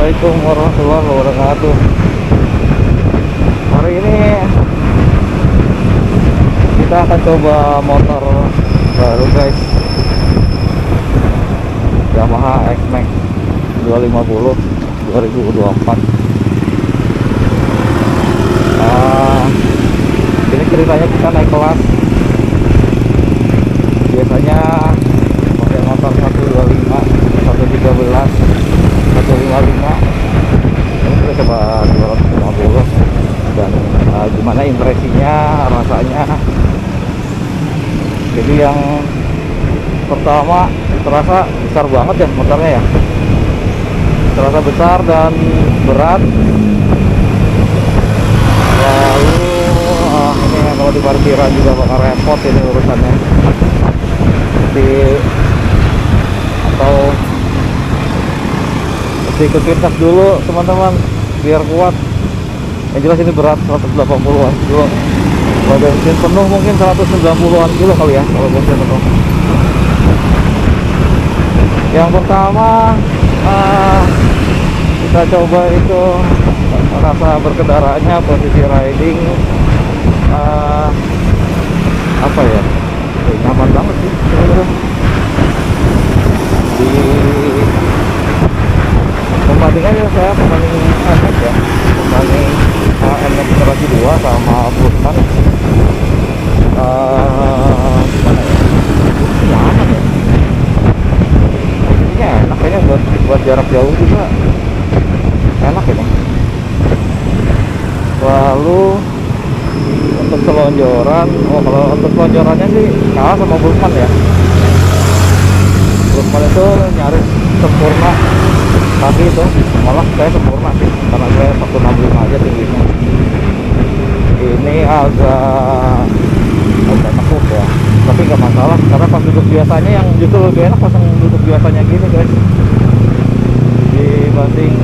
Assalamualaikum warahmatullahi wabarakatuh. Hari ini kita akan coba motor baru guys, Yamaha X-Max 250 2024. Ini ceritanya kita naik kelas. Biasanya pakai motor 125, 113, 155. Ini kita coba 250. Dan gimana impresinya, rasanya. Jadi yang pertama terasa besar banget ya motornya ya, terasa besar dan berat. Lalu ini kalau di parkiran juga bakal repot ini urusannya. Atau mesti ikutin tes dulu teman-teman biar kuat. Yang jelas ini berat 180-an kilo. Kalau bensin penuh mungkin 190-an kilo kali ya kalau bensin penuh. Yang pertama kita coba itu rasa berkendaraannya, posisi riding, apa ya, nyaman banget sih sebenarnya. Di pembandingannya saya pembanding NX ya, pembanding NX generasi 2 sama Burman. Gimana ya, nyaman ya, posisinya enak kayaknya buat jarak jauh juga enak ini. Lalu untuk selonjoran, kalau untuk selonjorannya sih kalah sama Burman ya. Burman itu nyaris sempurna, tapi itu malah saya sempurna sih karena saya 165 aja tingginya. Ini agak nekuk ya, tapi nggak masalah karena pas duduk biasanya yang justru lebih enak pasang duduk biasanya gini guys, dibanding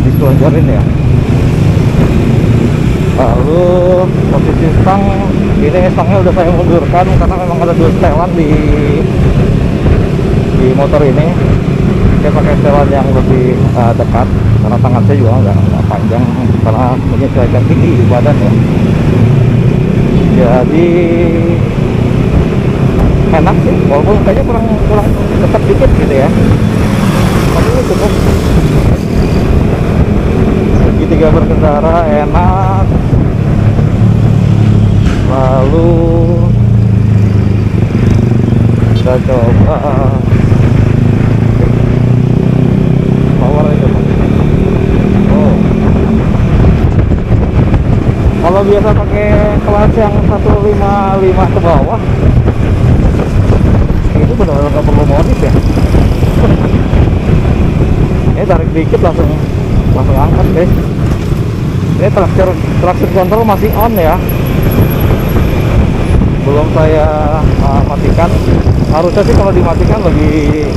diselonjorin ya. Lalu posisi stang, ini stangnya udah saya mundurkan karena memang ada dua setelan di motor ini. Saya pakai setelan yang lebih dekat karena tangan saya juga nggak panjang karena menyesuaikan tinggi badan ya. Jadi enak sih, walaupun kayaknya kurang dekat dikit gitu ya, tapi ini cukup. Segitiga berkendara enak. Lalu kita coba power itu. Kalau biasa pakai kelas yang 155 ke bawah itu benar-benar nggak perlu modif ya. Ini tarik dikit langsung angkat guys. Ini traction control masih on ya, belum saya matikan. Harusnya sih kalau dimatikan lebih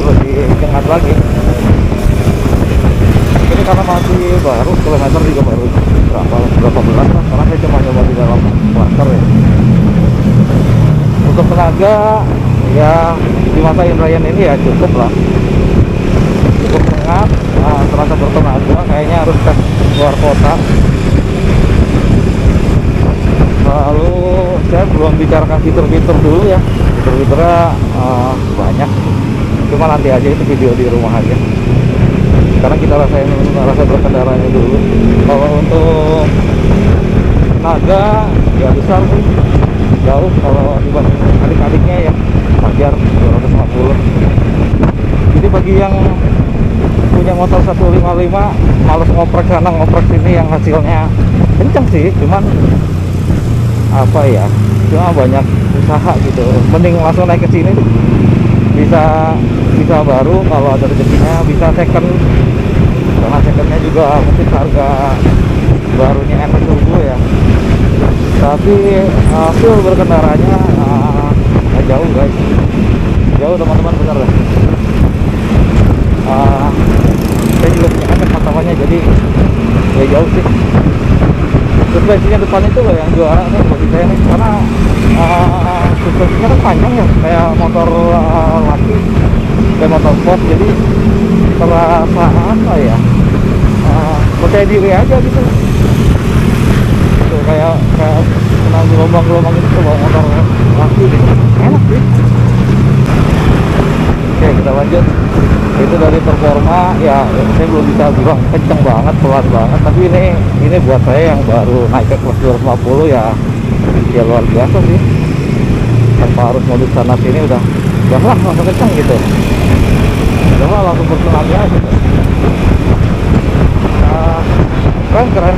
cengat lagi. Ini karena masih baru, kilometer juga baru berapa belas lah, karena saya cuma coba di dalam cluster ya. Untuk tenaga ya di masa Ryan ini ya cukup lah, cukup hangat, terasa bertenaga. Kayaknya harus tes luar kota. Lalu saya belum bicarakan fitur-fitur dulu ya. Fitur-fiturnya banyak, cuma nanti aja itu video di rumah aja. Sekarang kita rasain rasa berkendaranya dulu. Kalau untuk tenaga ya besar sih, jauh kalau dibanding adik-adiknya ya, Fajar 250. Jadi bagi yang punya motor 155 males ngoprek sana ngoprek sini, yang hasilnya kenceng sih, cuman apa ya, cuma banyak usaha gitu. Mending langsung naik ke sini bisa baru, kalau ada rezekinya bisa second, karena secondnya juga mungkin harga barunya enak dulu ya. Tapi feel berkendaranya jauh guys, jauh teman-teman, bener lah. Saya juga punya efek matanya, jadi ya jauh sih. Suspensinya depan itu loh yang juara nih bagi saya nih, karena suspensinya kan panjang ya, kayak motor laki, kayak motor sport. Jadi terasa apa ya, percaya diri aja gitu. Tuh, kayak kena gelombang-gelombang itu ke bawah motor laki gitu, enak sih. Oke, kita lanjut. Itu dari performa ya, saya belum bisa bilang kenceng banget, pelan banget, tapi ini buat saya yang baru naik ke kelas 250 ya luar biasa sih, tanpa harus modus sana sini udah lah langsung kenceng gitu, udah lah langsung bertenaga gitu. Keren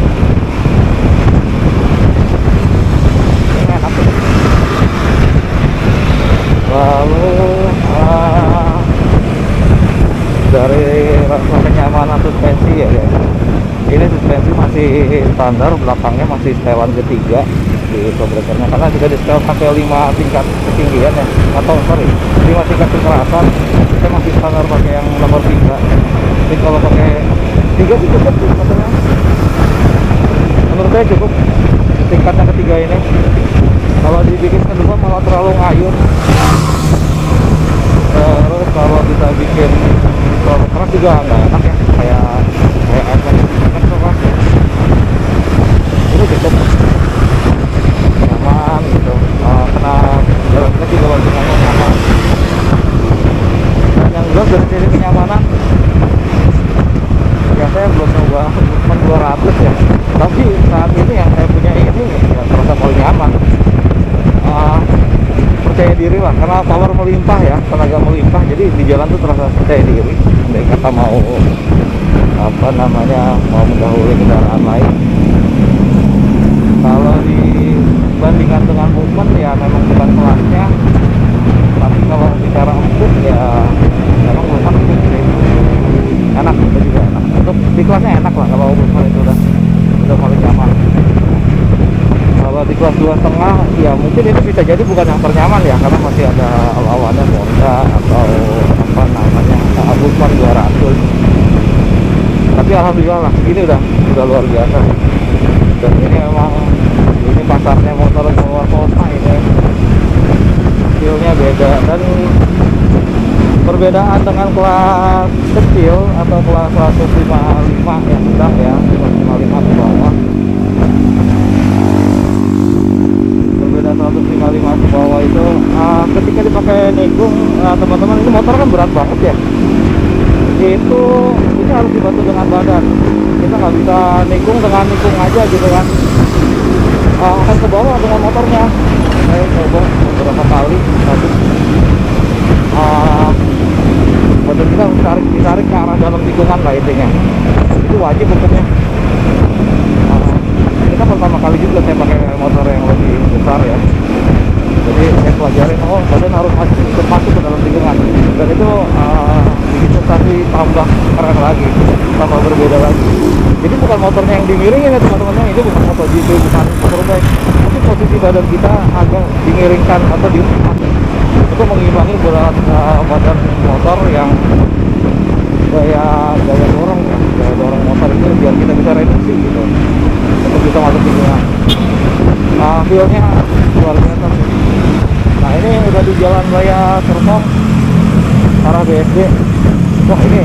enak sih. Lalu dari rasa kenyamanan suspensi ya guys, ini suspensi masih standar, belakangnya masih setelan ketiga di shockbreakernya, karena juga di setel sampai 5 tingkat ketinggian ya, atau sorry 5 tingkat kekerasan. Saya masih standar pakai yang nomor 3, jadi kalau pakai 3 sih cukup sih sebenarnya, menurut saya cukup tingkat yang ketiga ini. Kalau dibikin kedua malah terlalu ngayun. Terus kalau kita bikin terlalu keras juga nggak enak ya, kayak efek keras ya. Ini cukup nyaman gitu, kena jalannya juga lebih nyaman. Dan yang jelas dari sisi kenyamanan ya, saya belum coba Movement 200 ya, tapi saat ini yang saya punya ini ya terasa paling nyaman. Percaya diri lah, karena power melimpah ya, tenaga melimpah, jadi di jalan tuh terasa percaya diri. Andai kata mau mau mendahului kendaraan lain. Kalau dibandingkan dengan Movement ya memang bukan kelasnya, tapi kalau bicara empuk ya memang Movement empuk sih. Enak, itu juga enak, untuk di kelasnya enak lah. Kalau Movement itu udah paling nyaman. Kalau di kelas 2,5 ya mungkin itu bisa jadi bukan yang ternyaman ya, karena masih ada lawannya Honda atau Movement 200. Tapi alhamdulillah lah, ini udah luar biasa sih. Dan ini emang pasarnya motor keluar kota ini, feelnya beda. Dan perbedaan dengan kelas kecil atau kelas 155 yang sedang ya, 155 ke bawah, 155 ke bawah itu ketika dipakai nikung, teman-teman, ini motor kan berat banget ya, itu ini harus dibantu dengan badan. Kita nggak bisa nikung dengan nikung aja gitu kan, akan ke bawah dengan motornya. Saya coba beberapa kali, tapi badan kita harus ditarik ke arah dalam tikungan lah intinya. Itu wajib hukumnya. Ini kan pertama kali juga saya pakai motor yang lebih besar ya, jadi saya pelajarin, badan harus masuk ke dalam tikungan. Dan itu bikin sensasi tambah keren lagi, tambah berbeda lagi. Jadi bukan motornya yang dimiringin ya teman-teman, ini bukan motor GP, bukan superbike, tapi posisi badan kita agak dimiringkan atau dilepas untuk mengimbangi berat badan motor yang gaya dorong ya, gaya dorong motor itu, biar kita bisa reduksi gitu untuk bisa masuk tikungan. Feelnya luar biasa sih. Nah, ini udah di jalan raya Serpong arah BSD. Wah, ini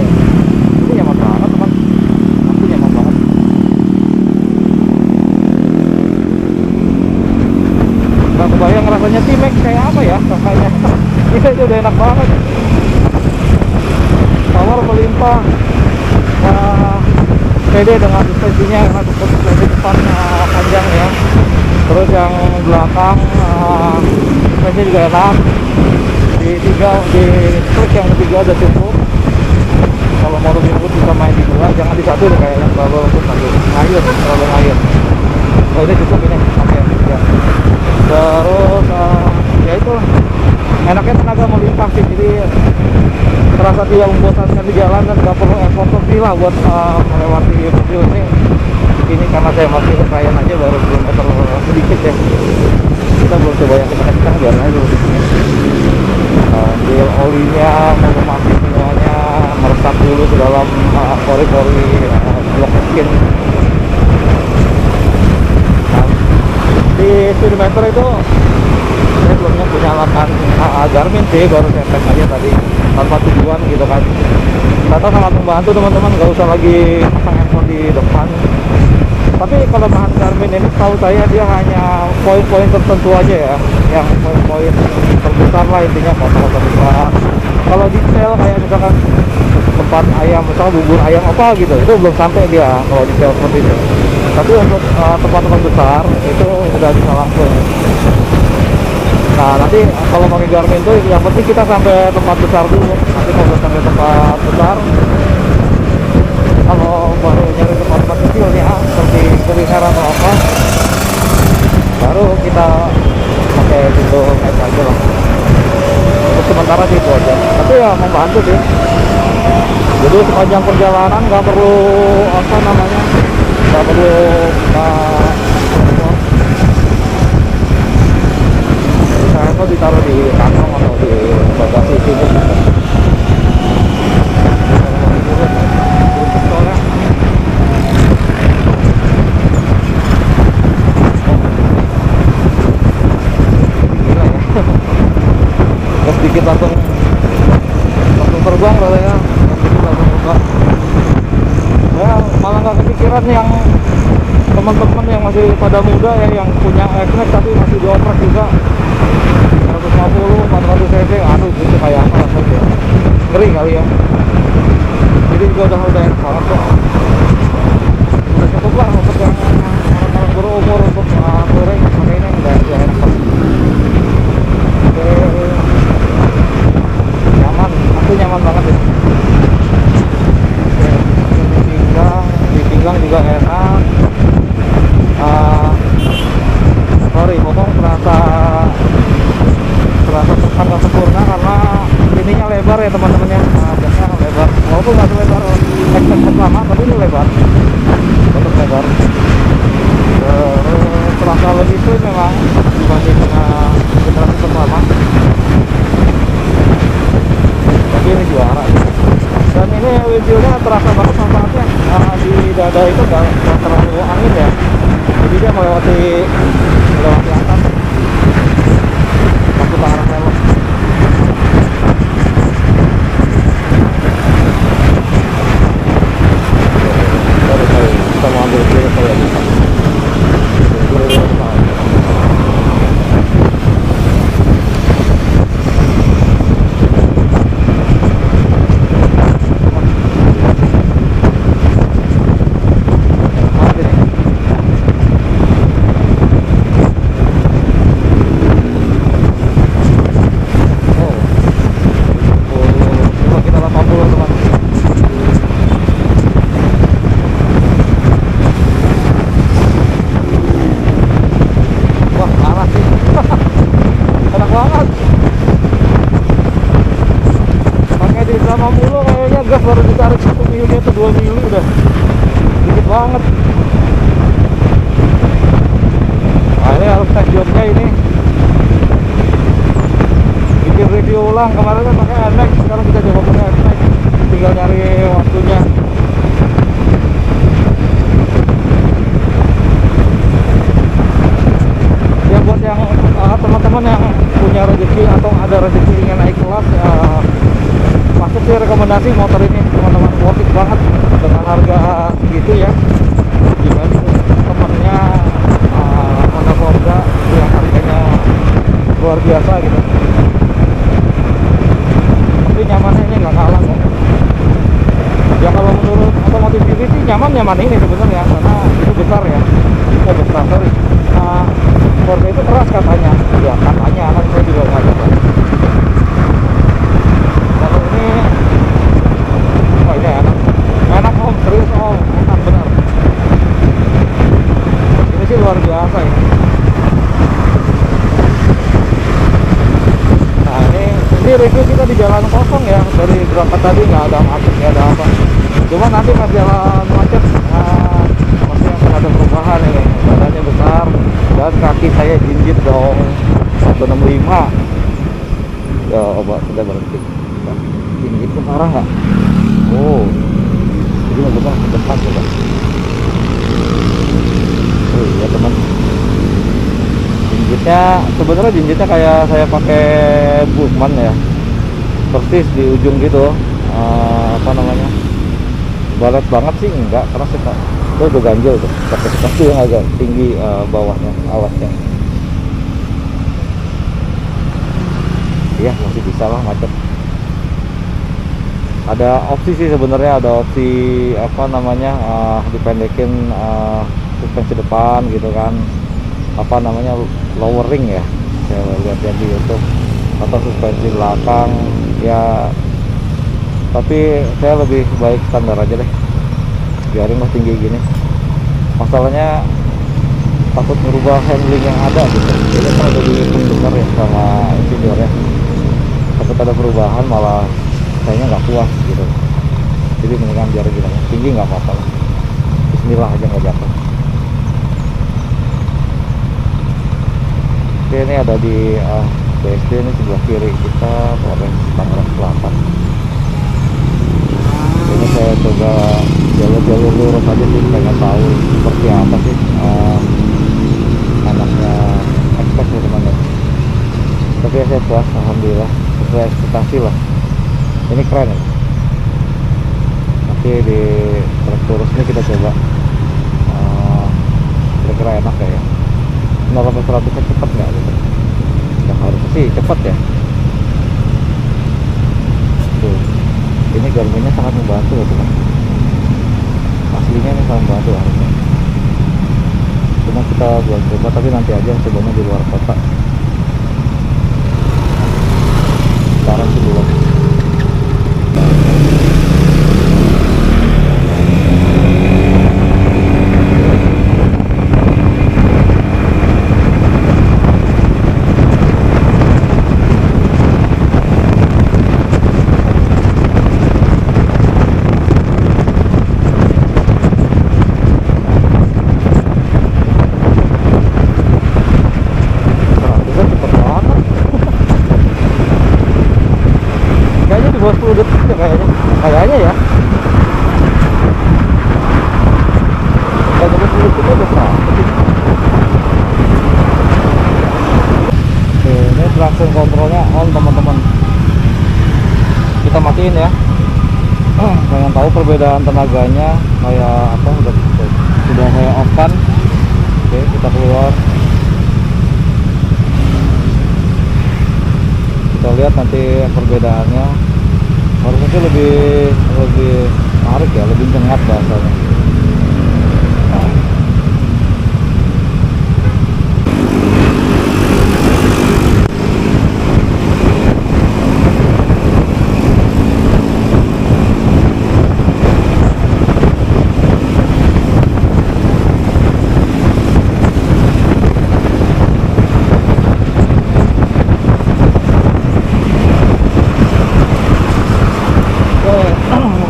nyaman banget teman, asli nyaman banget. Nggak kebayang rasanya T-Max kayak apa ya rasanya. Ini aja udah enak banget, power melimpah, pede dengan suspensinya, karena suspensi depan panjang ya. Terus yang belakang suspensinya juga enak. Di klik yang ketiga udah cukup. Kalau mau lebih lembut bisa main di dua, jangan di satu deh, kayak yang terlalu lembut nanti ngayun, terlalu ngayun. Oh, ini cukup ini, oke ya. Terus ya itu enaknya tenaga melimpah sih, jadi terasa tidak membosankan di jalan dan nggak perlu effort lebih lah buat melewati mobil ini. Ini karena saya masih kekayaan aja, baru kilometer sedikit ya, kita belum coba yang kencang, biar aja dulu di sini. Ambil olinya, mengemasi semuanya, meresap dulu ke dalam pori-pori blok skin. Di speedometer itu saya belumnya punya alat Garmin sih, baru saya tes aja tadi tanpa tujuan gitu kan. Kata sangat membantu teman-teman, nggak usah lagi pasang handphone di depan. Tapi kalau bahan Garmin ini tahu saya dia hanya poin-poin tertentu aja ya, yang poin-poin terbesar lah intinya, kota-kota besar. Kalau detail kayak misalkan tempat ayam, misalkan bubur ayam apa gitu, itu belum sampai dia kalau detail seperti itu. Tapi untuk tempat-tempat besar itu udah bisa langsung. Nah nanti kalau pakai Garmin tuh yang penting kita sampai tempat besar dulu. Nanti kalau udah sampai tempat besar, kalau baru nyari tempat-tempat kecil ya seperti kuliner atau apa, baru kita pakai Google Maps aja lah. Untuk sementara sih itu aja, tapi ya membantu sih. Jadi sepanjang perjalanan nggak perlu apa namanya, nggak perlu handphone ditaruh di kantong atau di bagasi sini. Sedikit langsung terbang katanya, sedikit langsung buka. Ya malah nggak kepikiran yang teman-teman yang masih pada muda ya, yang punya X-Max tapi masih dioprek juga 150, 400 cc, aduh gitu kayak apa langsung ya, ngeri kali ya. Jadi juga udah enak banget kok, udah cukup lah untuk yang orang-orang berumur untuk touring pakai ini udah enak banget. Nyaman, aku nyaman banget ya. Di pinggang juga enak. Sorry, ngomong terasa sangat sempurna karena ininya lebar ya teman-teman ya. Biasanya lebar, walaupun nggak selebar X-Max pertama, tapi ini lebar, tetap lebar. Terus terasa lebih slim memang dibanding generasi pertama. Tapi ini juara. Dan ini windchillnya terasa banget manfaatnya. Di dada itu nggak terlalu angin ya, jadi dia melewati atas masuk ke arah helm. Kita mau ambil kiri kalau bisa. Gas baru ditarik 1 mili atau 2 mili udah dikit banget. Nah ini harus tes jobnya ini, bikin review ulang. Kemarin kan pakai NMAX, sekarang kita coba pakai NMAX, tinggal nyari waktunya. Ya buat yang teman-teman yang punya rezeki atau ada rezeki ingin naik kelas, masuk sih rekomendasi motor ini teman-teman, worth it banget dengan harga segitu ya, dibanding temennya Honda Forza yang harganya luar biasa gitu. Tapi nyamannya ini nggak kalah kok ya. Kalau menurut otomotif ini sih nyaman ini sebenarnya, karena itu besar ya, besar, sorry. Forza itu keras katanya ya, katanya kan saya juga nggak tahu. Kalau ini, wah ini enak om, serius om, enak benar. Ini sih luar biasa ya. Nah ini review kita di jalan kosong ya, dari berangkat tadi nggak ada macet, nggak ada apa. Cuma nanti pas jalan macet, pasti akan ada perubahan ini. Badannya besar dan kaki saya jinjit dong, 165. Ya obat sudah berhenti. Jinjit itu parah nggak? Oh, jadi nggak ke depan coba. Oh iya teman, jinjitnya sebenarnya jinjitnya kayak saya pakai Bushman ya, persis di ujung gitu. Apa namanya, balet banget sih enggak, karena itu udah ganjel tuh, pakai sepatu yang agak tinggi bawahnya alasnya. Iya masih bisa lah macet. Ada opsi sih sebenarnya, ada opsi apa namanya, dipendekin suspensi depan gitu kan, apa namanya, lowering ya, saya lihat di YouTube, atau suspensi belakang ya. Tapi saya lebih baik standar aja deh, biarin lah tinggi gini. Masalahnya takut merubah handling yang ada gitu. Jadi kan udah dihitung benar ya sama insinyurnya, takut ada perubahan malah kayaknya nggak puas gitu. Jadi mendingan biar gini tinggi nggak apa-apa lah, bismillah aja nggak jatuh. Oke, ini ada di BSD, ini sebelah kiri kita, Polres Tangerang Selatan. Ini saya coba jalur-jalur lurus aja sih, pengen tahu seperti apa sih anaknya ekspres ya teman-teman. Tapi ya saya puas, alhamdulillah, sesuai ekspektasi lah. Ini keren ya. Nanti di truk lurus ini kita coba kira-kira enak ya. 0-100 cepet nggak gitu? Nggak harus sih cepet ya. Tuh, ini Garminnya sangat membantu ya teman. Aslinya ini sangat membantu harusnya. Cuma kita belum coba, tapi nanti aja cobanya di luar kota. Sekarang sih belum. Kayaknya di bawah 10 detik ya kayaknya ya. Kalau 10 detik udah 100. Oke, ini traction controlnya on teman-teman. Kita matiin ya. Pengen tahu perbedaan tenaganya kayak apa, sudah saya off kan. Oke, kita keluar. Kita lihat nanti perbedaannya. Harusnya sih lebih menarik ya, lebih cengat bahasanya.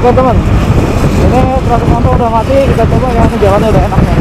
Oke teman, ini traction control udah mati, kita coba ya, ini jalannya udah enak ya.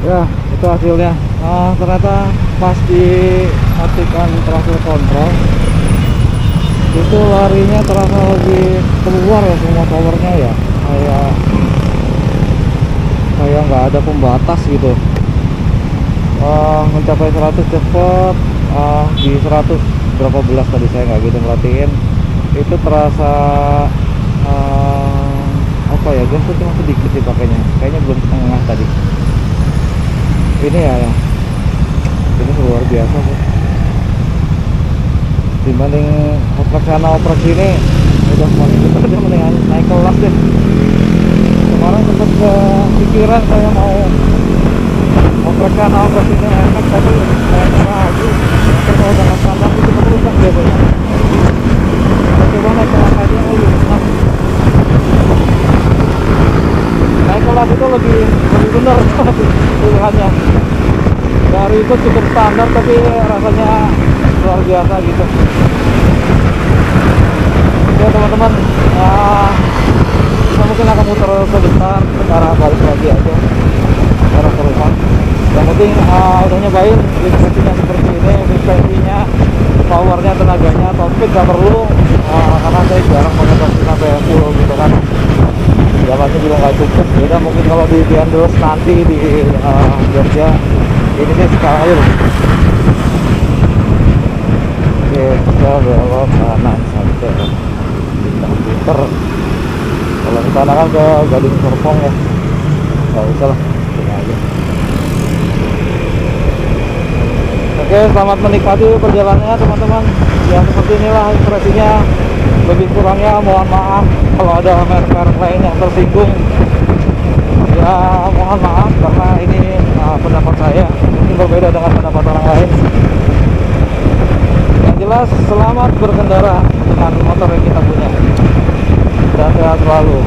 Ya itu hasilnya. Ternyata pas dimatikan traction control itu larinya terasa lebih keluar ya, semua powernya ya, kayak nggak ada pembatas gitu. Mencapai 100 cepet, di 100 berapa belas tadi saya nggak gitu merhatiin, itu terasa apa ya, gas tuh cuma sedikit sih pakainya, kayaknya belum setengah tadi. ini ya, ini luar biasa sih. Dibanding operasional operasi ini udah paling kita udah mendingan naik kelas deh. Kemarin sempat kepikiran saya mau operasional operasi ini enak, tapi kayaknya lagi kalau udah nggak standar itu merusak biasanya. Kita coba naik kelas aja lebih enak. Naik kelas itu lebih benar pilihannya. Dari itu cukup standar tapi rasanya luar biasa gitu. Oke teman-teman, kita mungkin akan muter sebentar ke arah balik lagi aja ke arah ke rumah. Yang penting udah nyobain suspensinya seperti ini, suspensinya, powernya, tenaganya, topik gak perlu, karena saya jarang banget sampai full gitu kan. Jalannya juga nggak cukup. Beda mungkin kalau di Viandos nanti di Jogja ini sih sekarang aja. Oke, kita belok kanan sampai kita putar. Kalau ke sana kan ke Gading Serpong ya, nggak usah lah, ini aja. Oke, selamat menikmati perjalanannya teman-teman. Ya seperti inilah impresinya. Lebih kurangnya mohon maaf kalau ada merek-merek lain yang tersinggung. Ya mohon maaf karena ini pendapat saya mungkin berbeda dengan pendapat orang lain. Yang jelas selamat berkendara dengan motor yang kita punya dan sehat selalu.